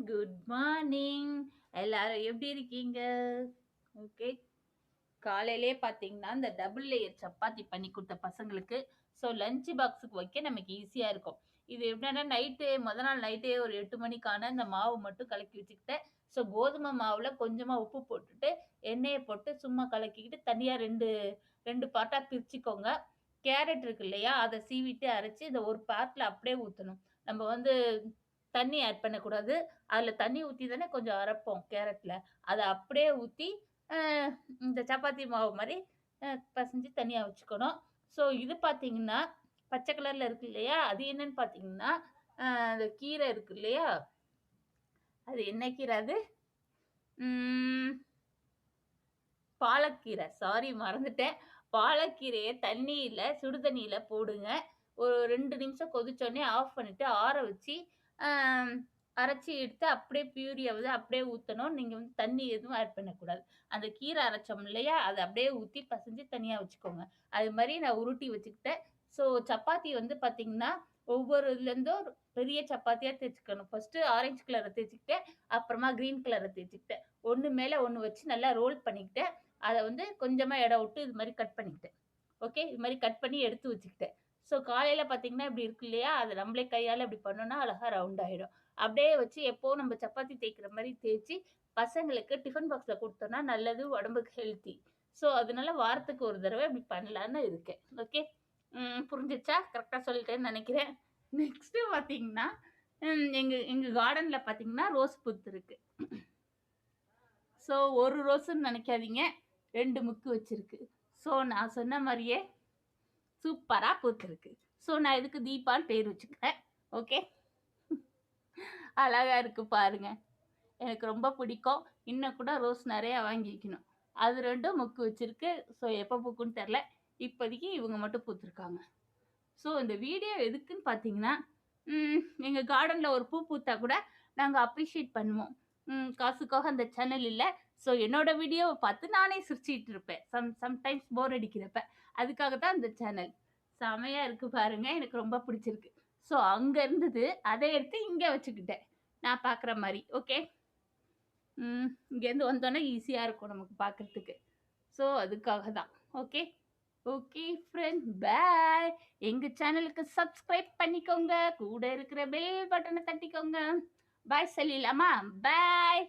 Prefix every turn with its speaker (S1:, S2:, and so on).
S1: Good morning. எல்லாரும் எப்படி இருக்கீங்க? ஓகே. காலையிலே பார்த்தீங்கன்னா, இந்த டபுள் லேயர் சப்பாத்தி பண்ணி குடுத்த பசங்களுக்கு, ஸோ லஞ்ச் பாக்ஸுக்கு வைக்க நமக்கு ஈஸியா இருக்கும். இது எப்படின்னா மொத நாள் நைட்டே ஒரு 8 மணிக்கான இந்த மாவு மட்டும் கலக்கி வச்சுக்கிட்டேன். ஸோ கோதுமை மாவுல கொஞ்சமா உப்பு போட்டுட்டு, எண்ணெய போட்டு சும்மா கலக்கிக்கிட்டு தனியா 2 பார்ட்டா பிரிச்சுக்கோங்க. கேரட் இருக்கு இல்லையா? அத சீவிட்டு அரைச்சு இத ஒரு பார்ட்ல அப்படியே ஊத்தணும். நம்ம வந்து தண்ணி ஆட் பண்ணக்கூடாது. அதுல தண்ணி ஊத்தி தானே கொஞ்சம் அரைப்போம் கேரட்ல. அத அப்படியே ஊத்தி, அ இந்த சப்பாத்தி மாவு மாரி பெசஞ்சு தனியா வச்சுக்கணும். ஸோ இது பார்த்தீங்கன்னா, பச்சை கலர்ல இருக்கு இல்லையா? அது என்னன்னு பார்த்தீங்கன்னா, அந்த கீரை இருக்கு இல்லையா? அது என்ன கீரை அது? ம் பாலக்கீரை. சாரி மறந்துட்டேன். பாலக்கீரைய சுடு தண்ணீல போடுங்க. ஒரு 2 நிமிஷம் கொதிச்சோனே ஆஃப் பண்ணிட்டு ஆற வச்சு, அ அரைச்சு எடுத்து அப்படியே பியூரியாவது அப்படியே ஊத்தணும். நீங்க வந்து தண்ணி எதுவும் ஆட் பண்ணக்கூடாது. அந்த கீரை அரைச்சோம் இல்லையா? அத அப்படியே ஊத்தி பெசஞ்சு தனியா வச்சுக்கோங்க. அது மாரி நான் உருட்டி வச்சுக்கிட்டேன். ஸோ சப்பாத்தி வந்து பார்த்தீங்கன்னா, ஒவ்வொரு இதுலேருந்தும் பெரிய சப்பாத்தியா தேய்ச்சுக்கணும். First orange கலர தேய்ச்சுக்கிட்டேன். அப்புறமா கிரீன் கலர தேய்ச்சுக்கிட்டேன். ஒண்ணு மேல ஒண்ணு வச்சு நல்லா ரோல் பண்ணிக்கிட்டேன். அத வந்து கொஞ்சமா இடம் விட்டு இது மாரி கட் பண்ணிக்கிட்டேன். ஓகே. இது மாரி கட் பண்ணி எடுத்து வச்சுக்கிட்டேன். ஸோ காலையில பார்த்தீங்கன்னா, இப்படி இருக்கு இல்லையா? அத நம்மளே கையால இப்படி பண்ணோம்னா அழகா ரவுண்ட் ஆயிடும். அப்படியே வச்சு எப்பவும் நம்ம சப்பாத்தி தேய்க்கிற மாரி தேய்ச்சு, பசங்களுக்கு டிஃபன் பாக்ஸ்ல குடுத்தோம்னா நல்லது, உடம்புக்கு ஹெல்த்தி. ஸோ அதனால வாரத்துக்கு ஒரு தடவ இப்படி பண்ணலான்னு இருக்கேன். ஓகே. புரிஞ்சிருச்சா? கரெக்ட்டா சொல்லிட்டேன்னு நெனைக்கிறேன். நெக்ஸ்ட்டு பார்த்தீங்கன்னா, எங்க எங்க கார்டன்ல பார்த்தீங்கன்னா, ரோஸ் பூத்திருக்கு. ஸோ ஒரு ரோஸ்ன்னு நெனைக்காதீங்க. 2 முக்கு வச்சிருக்கு. ஸோ நான் சொன்ன மாரியே சூப்பரா பூத்திருக்கு. ஸோ நான் இதுக்கு தீபான்னு பேர் வச்சுக்கிறேன். ஓகே. அழகா இருக்கு பாருங்க. எனக்கு ரொம்ப பிடிக்கும். இன்னும் கூட ரோஸ் நெறையா வாங்கி வைக்கணும். அது 2ம் மொக்கு வச்சிருக்கு. ஸோ எப்ப பூக்கும்ன்னு தெரியல. இப்போதைக்கு இவங்க மட்டும் பூத்துருக்காங்க. ஸோ இந்த வீடியோ எதுக்குன்னு பார்த்தீங்கன்னா, எங்க கார்டன்ல ஒரு பூ பூத்தா கூட நாங்க அப்ரிஷியேட் பண்ணுவோம். காசுக்காக அந்த சேனல் இல்ல. ஸோ என்னோட வீடியோவ பார்த்து நானே சிரிச்சுட்டு இருப்பேன். சம்டைம்ஸ் போர் அடிக்கிறப்ப. அதுக்காக தான் இந்த சேனல். செமையா இருக்கு பாருங்க. எனக்கு ரொம்ப பிடிச்சிருக்கு. ஸோ அங்க இருந்தது. அத எடுத்து இங்க வச்சுக்கிட்டேன். நான் பார்க்குற மாரி. ஓகே. இங்கேருந்து வந்தோனே ஈஸியா இருக்கும் நமக்கு பார்க்கறதுக்கு. ஸோ அதுக்காக தான். ஓகே. ஓகே ஃப்ரெண்ட் பாய். எங்க சேனலுக்கு சப்ஸ்கிரைப் பண்ணிக்கோங்க. கூட இருக்கிற பெல் பட்டன தட்டிக்கோங்க. பாய் சொல்லிடலாமா? பாய்.